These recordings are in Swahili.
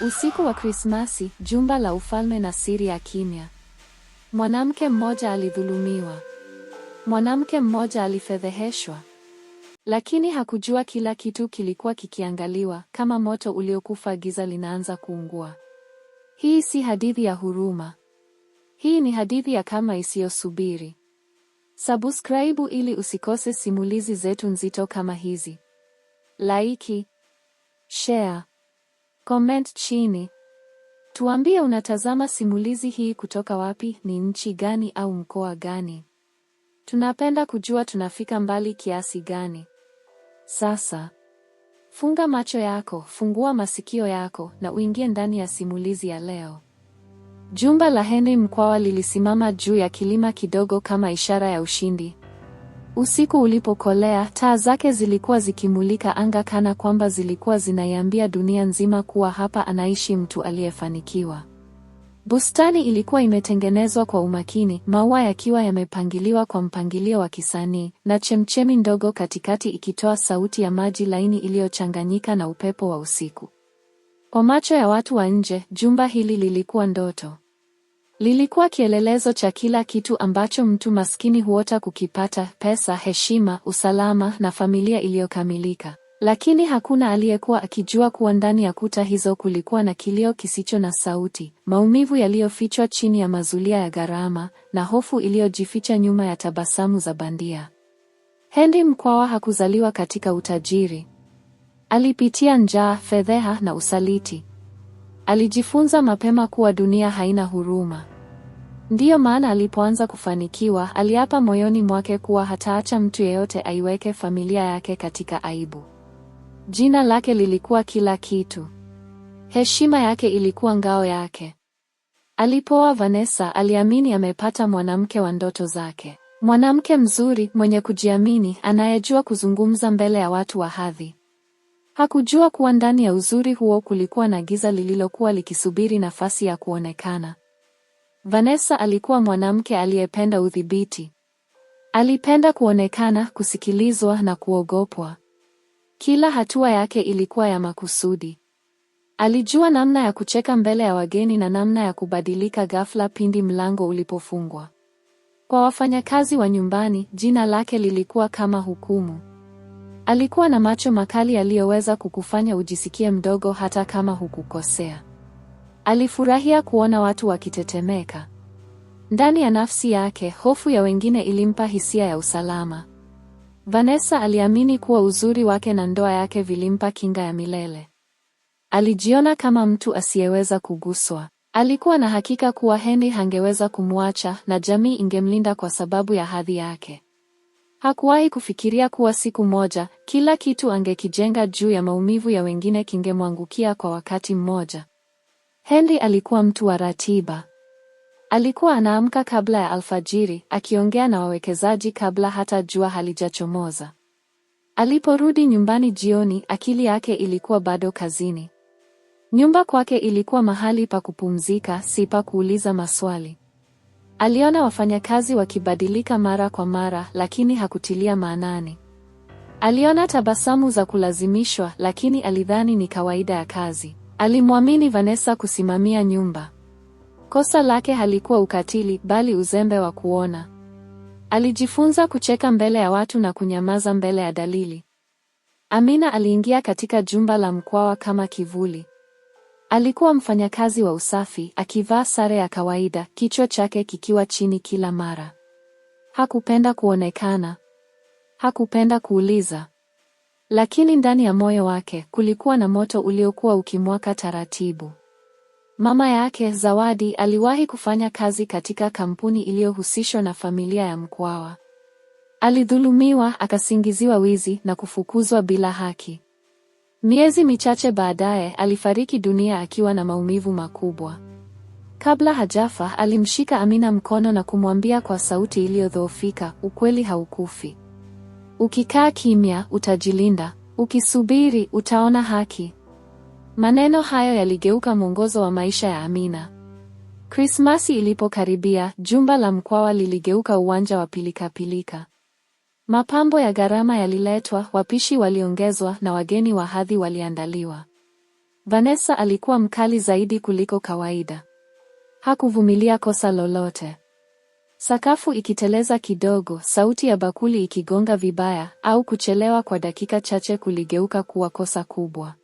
Usiku wa Krismasi, jumba la ufalme na siri ya kimya. Mwanamke mmoja alidhulumiwa. Mwanamke mmoja alifedheheshwa. Lakini hakujua kila kitu kilikuwa kikiangaliwa, kama moto uliokufa giza linaanza kuungua. Hii si hadithi ya huruma. Hii ni hadithi ya kama isiyosubiri. Subscribe ili usikose simulizi zetu nzito kama hizi. Like, share, comment chini. Tuambie unatazama simulizi hii kutoka wapi, ni nchi gani au mkoa gani? Tunapenda kujua tunafika mbali kiasi gani. Sasa, funga macho yako, fungua masikio yako na uingie ndani ya simulizi ya leo. Jumba la Henry Mkwawa lilisimama juu ya kilima kidogo kama ishara ya ushindi. Usiku ulipokolea, taa zake zilikuwa zikimulika anga kana kwamba zilikuwa zinaiambia dunia nzima kuwa hapa anaishi mtu aliyefanikiwa. Bustani ilikuwa imetengenezwa kwa umakini, maua yakiwa yamepangiliwa kwa mpangilio wa kisanii, na chemchemi ndogo katikati ikitoa sauti ya maji laini iliyochanganyika na upepo wa usiku. Kwa macho ya watu wa nje, jumba hili lilikuwa ndoto. Lilikuwa kielelezo cha kila kitu ambacho mtu maskini huota kukipata: pesa, heshima, usalama na familia iliyokamilika. Lakini hakuna aliyekuwa akijua kuwa ndani ya kuta hizo kulikuwa na kilio kisicho na sauti, maumivu yaliyofichwa chini ya mazulia ya gharama, na hofu iliyojificha nyuma ya tabasamu za bandia. Henry Mkwawa hakuzaliwa katika utajiri. Alipitia njaa, fedheha na usaliti. Alijifunza mapema kuwa dunia haina huruma. Ndiyo maana alipoanza kufanikiwa, aliapa moyoni mwake kuwa hataacha mtu yeyote aiweke familia yake katika aibu. Jina lake lilikuwa kila kitu. Heshima yake ilikuwa ngao yake. Alipooa Vanessa, aliamini amepata mwanamke wa ndoto zake. Mwanamke mzuri, mwenye kujiamini, anayejua kuzungumza mbele ya watu wa hadhi. Hakujua kuwa ndani ya uzuri huo kulikuwa na giza lililokuwa likisubiri nafasi ya kuonekana. Vanessa alikuwa mwanamke aliyependa udhibiti. Alipenda kuonekana, kusikilizwa na kuogopwa. Kila hatua yake ilikuwa ya makusudi. Alijua namna ya kucheka mbele ya wageni na namna ya kubadilika ghafla pindi mlango ulipofungwa. Kwa wafanyakazi wa nyumbani, jina lake lilikuwa kama hukumu. Alikuwa na macho makali yaliyoweza kukufanya ujisikie mdogo hata kama hukukosea. Alifurahia kuona watu wakitetemeka. Ndani ya nafsi yake, hofu ya wengine ilimpa hisia ya usalama. Vanessa aliamini kuwa uzuri wake na ndoa yake vilimpa kinga ya milele. Alijiona kama mtu asiyeweza kuguswa. Alikuwa na hakika kuwa Henry hangeweza kumwacha na jamii ingemlinda kwa sababu ya hadhi yake. Hakuwahi kufikiria kuwa siku moja, kila kitu angekijenga juu ya maumivu ya wengine kingemwangukia kwa wakati mmoja. Henry alikuwa mtu wa ratiba. Alikuwa anaamka kabla ya alfajiri, akiongea na wawekezaji kabla hata jua halijachomoza. Aliporudi nyumbani jioni, akili yake ilikuwa bado kazini. Nyumba kwake ilikuwa mahali pa kupumzika, si pa kuuliza maswali. Aliona wafanyakazi wakibadilika mara kwa mara, lakini hakutilia maanani. Aliona tabasamu za kulazimishwa, lakini alidhani ni kawaida ya kazi. Alimwamini Vanessa kusimamia nyumba. Kosa lake halikuwa ukatili, bali uzembe wa kuona. Alijifunza kucheka mbele ya watu na kunyamaza mbele ya dalili. Amina aliingia katika jumba la Mkwawa kama kivuli. Alikuwa mfanyakazi wa usafi, akivaa sare ya kawaida, kichwa chake kikiwa chini kila mara. Hakupenda kuonekana. Hakupenda kuuliza. Lakini ndani ya moyo wake, kulikuwa na moto uliokuwa ukimwaka taratibu. Mama yake, Zawadi, aliwahi kufanya kazi katika kampuni iliyohusishwa na familia ya Mkwawa. Alidhulumiwa, akasingiziwa wizi na kufukuzwa bila haki. Miezi michache baadaye, alifariki dunia akiwa na maumivu makubwa. Kabla hajafa, alimshika Amina mkono na kumwambia kwa sauti iliyodhoofika, ukweli haukufi. Ukikaa kimya, utajilinda. Ukisubiri, utaona haki. Maneno hayo yaligeuka mwongozo wa maisha ya Amina. Krismasi ilipokaribia, jumba la Mkwawa liligeuka uwanja wa pilikapilika. Mapambo ya gharama yaliletwa, wapishi waliongezwa na wageni wa hadhi waliandaliwa. Vanessa alikuwa mkali zaidi kuliko kawaida. Hakuvumilia kosa lolote. Sakafu ikiteleza kidogo, sauti ya bakuli ikigonga vibaya, au kuchelewa kwa dakika chache kuligeuka kuwa kosa kubwa.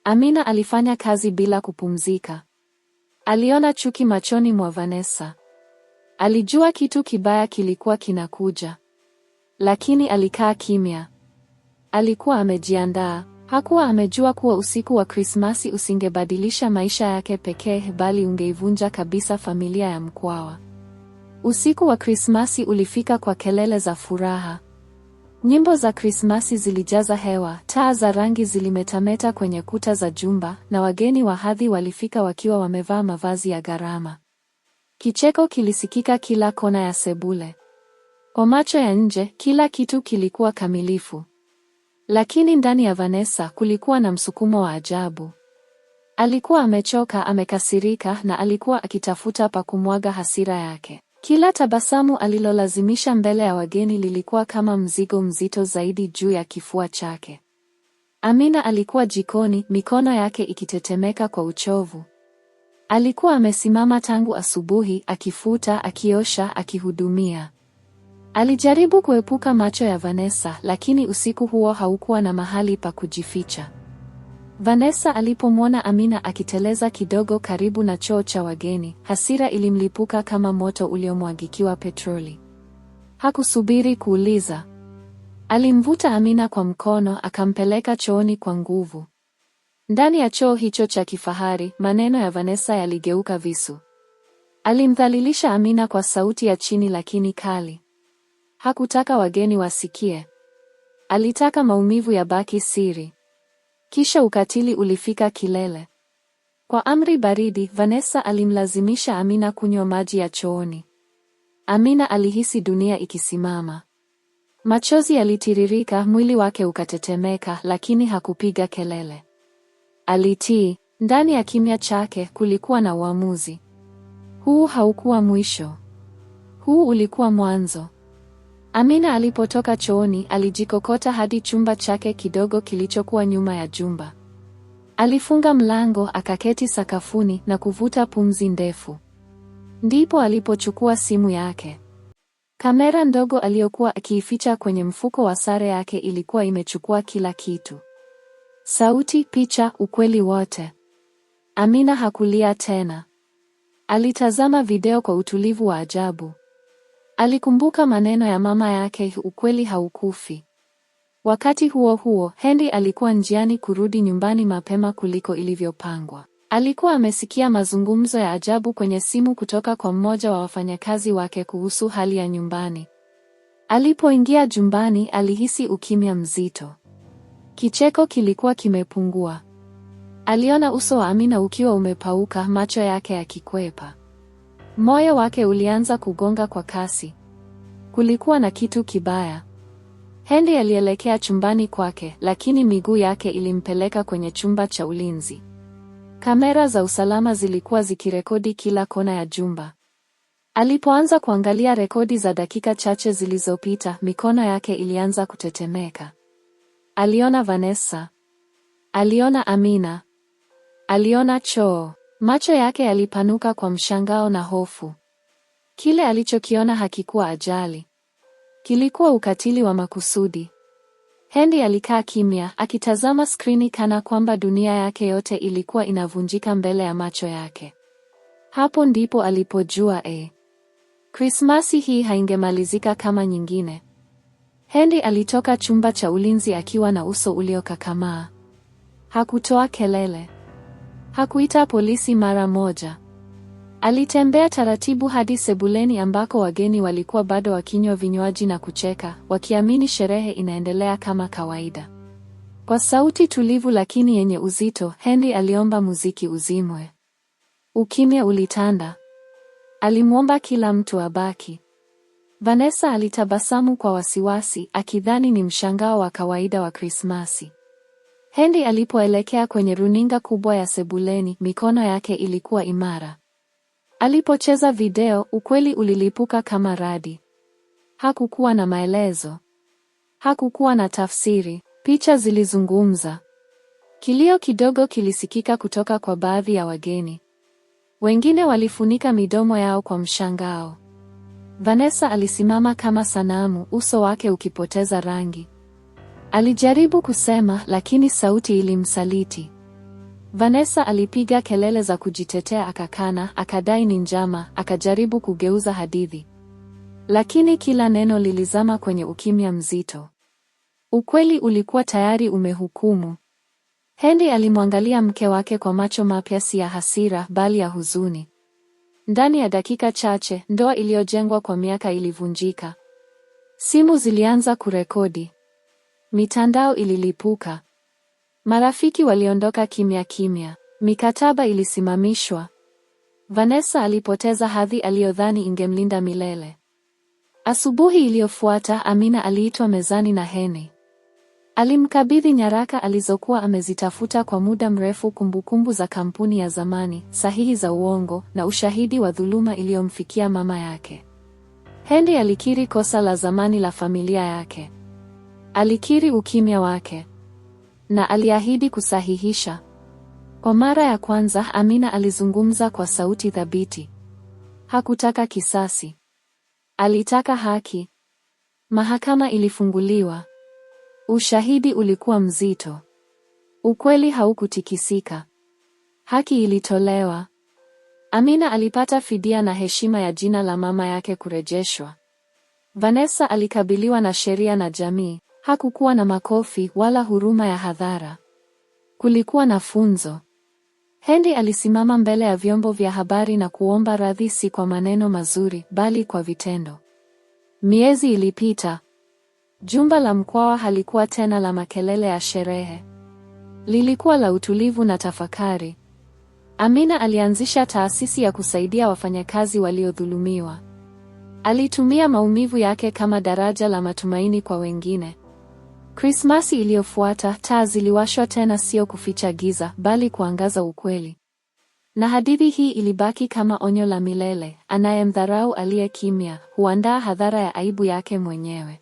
Amina alifanya kazi bila kupumzika. Aliona chuki machoni mwa Vanessa. Alijua kitu kibaya kilikuwa kinakuja. Lakini alikaa kimya. Alikuwa amejiandaa. Hakuwa amejua kuwa usiku wa Krismasi usingebadilisha maisha yake pekee, bali ungeivunja kabisa familia ya Mkwawa. Usiku wa Krismasi ulifika kwa kelele za furaha. Nyimbo za Krismasi zilijaza hewa, taa za rangi zilimetameta kwenye kuta za jumba, na wageni wa hadhi walifika wakiwa wamevaa mavazi ya gharama. Kicheko kilisikika kila kona ya sebule. Kwa macho ya nje, kila kitu kilikuwa kamilifu. Lakini ndani ya Vanessa kulikuwa na msukumo wa ajabu. Alikuwa amechoka, amekasirika, na alikuwa akitafuta pa kumwaga hasira yake. Kila tabasamu alilolazimisha mbele ya wageni lilikuwa kama mzigo mzito zaidi juu ya kifua chake. Amina alikuwa jikoni, mikono yake ikitetemeka kwa uchovu. Alikuwa amesimama tangu asubuhi, akifuta, akiosha, akihudumia. Alijaribu kuepuka macho ya Vanessa, lakini usiku huo haukuwa na mahali pa kujificha. Vanessa alipomwona Amina akiteleza kidogo karibu na choo cha wageni, hasira ilimlipuka kama moto uliomwagikiwa petroli. Hakusubiri kuuliza. Alimvuta Amina kwa mkono, akampeleka chooni kwa nguvu. Ndani ya choo hicho cha kifahari, maneno ya Vanessa yaligeuka visu. Alimdhalilisha Amina kwa sauti ya chini lakini kali. Hakutaka wageni wasikie. Alitaka maumivu yabaki siri. Kisha ukatili ulifika kilele. Kwa amri baridi, Vanessa alimlazimisha Amina kunywa maji ya chooni. Amina alihisi dunia ikisimama. Machozi yalitiririka, mwili wake ukatetemeka, lakini hakupiga kelele. Alitii. Ndani ya kimya chake kulikuwa na uamuzi. Huu haukuwa mwisho. Huu ulikuwa mwanzo. Amina alipotoka chooni, alijikokota hadi chumba chake kidogo kilichokuwa nyuma ya jumba. Alifunga mlango, akaketi sakafuni na kuvuta pumzi ndefu. Ndipo alipochukua simu yake. Kamera ndogo aliyokuwa akiificha kwenye mfuko wa sare yake ilikuwa imechukua kila kitu. Sauti, picha, ukweli wote. Amina hakulia tena. Alitazama video kwa utulivu wa ajabu. Alikumbuka maneno ya mama yake, ukweli haukufi. Wakati huo huo, Henry alikuwa njiani kurudi nyumbani mapema kuliko ilivyopangwa. Alikuwa amesikia mazungumzo ya ajabu kwenye simu kutoka kwa mmoja wa wafanyakazi wake kuhusu hali ya nyumbani. Alipoingia jumbani, alihisi ukimya mzito. Kicheko kilikuwa kimepungua. Aliona uso wa Amina ukiwa umepauka, macho yake yakikwepa. Moyo wake ulianza kugonga kwa kasi. Kulikuwa na kitu kibaya. Henry alielekea chumbani kwake, lakini miguu yake ilimpeleka kwenye chumba cha ulinzi. Kamera za usalama zilikuwa zikirekodi kila kona ya jumba. Alipoanza kuangalia rekodi za dakika chache zilizopita, mikono yake ilianza kutetemeka. Aliona Vanessa. Aliona Amina. Aliona choo. Macho yake yalipanuka kwa mshangao na hofu. Kile alichokiona hakikuwa ajali. Kilikuwa ukatili wa makusudi. Henry alikaa kimya, akitazama skrini kana kwamba dunia yake yote ilikuwa inavunjika mbele ya macho yake. Hapo ndipo alipojua Krismasi hii haingemalizika kama nyingine. Henry alitoka chumba cha ulinzi akiwa na uso uliokakamaa. Hakutoa kelele. Hakuita polisi mara moja. Alitembea taratibu hadi sebuleni ambako wageni walikuwa bado wakinywa vinywaji na kucheka, wakiamini sherehe inaendelea kama kawaida. Kwa sauti tulivu lakini yenye uzito, Henry aliomba muziki uzimwe. Ukimya ulitanda. Alimwomba kila mtu abaki. Vanessa alitabasamu kwa wasiwasi, akidhani ni mshangao wa kawaida wa Krismasi. Henry alipoelekea kwenye runinga kubwa ya sebuleni, mikono yake ilikuwa imara. Alipocheza video, ukweli ulilipuka kama radi. Hakukuwa na maelezo. Hakukuwa na tafsiri. Picha zilizungumza. Kilio kidogo kilisikika kutoka kwa baadhi ya wageni. Wengine walifunika midomo yao kwa mshangao. Vanessa alisimama kama sanamu, uso wake ukipoteza rangi. Alijaribu kusema, lakini sauti ilimsaliti. Vanessa alipiga kelele za kujitetea, akakana, akadai ni njama, akajaribu kugeuza hadithi. Lakini kila neno lilizama kwenye ukimya mzito. Ukweli ulikuwa tayari umehukumu. Henry alimwangalia mke wake kwa macho mapya, si ya hasira bali ya huzuni. Ndani ya dakika chache, ndoa iliyojengwa kwa miaka ilivunjika. Simu zilianza kurekodi. Mitandao ililipuka. Marafiki waliondoka kimya kimya. Mikataba ilisimamishwa. Vanessa alipoteza hadhi aliyodhani ingemlinda milele. Asubuhi iliyofuata, Amina aliitwa mezani na Henry. Alimkabidhi nyaraka alizokuwa amezitafuta kwa muda mrefu, kumbukumbu za kampuni ya zamani, sahihi za uongo na ushahidi wa dhuluma iliyomfikia mama yake. Henry alikiri kosa la zamani la familia yake. Alikiri ukimya wake. Na aliahidi kusahihisha. Kwa mara ya kwanza, Amina alizungumza kwa sauti thabiti. Hakutaka kisasi. Alitaka haki. Mahakama ilifunguliwa. Ushahidi ulikuwa mzito. Ukweli haukutikisika. Haki ilitolewa. Amina alipata fidia na heshima ya jina la mama yake kurejeshwa. Vanessa alikabiliwa na sheria na jamii. Hakukuwa na makofi wala huruma ya hadhara. Kulikuwa na funzo. Henry alisimama mbele ya vyombo vya habari na kuomba radhi, si kwa maneno mazuri bali kwa vitendo. Miezi ilipita. Jumba la Mkwawa halikuwa tena la makelele ya sherehe. Lilikuwa la utulivu na tafakari. Amina alianzisha taasisi ya kusaidia wafanyakazi waliodhulumiwa. Alitumia maumivu yake kama daraja la matumaini kwa wengine. Krismasi iliyofuata, taa ziliwashwa tena, sio kuficha giza bali kuangaza ukweli. Na hadithi hii ilibaki kama onyo la milele: anayemdharau aliye kimya huandaa hadhara ya aibu yake mwenyewe.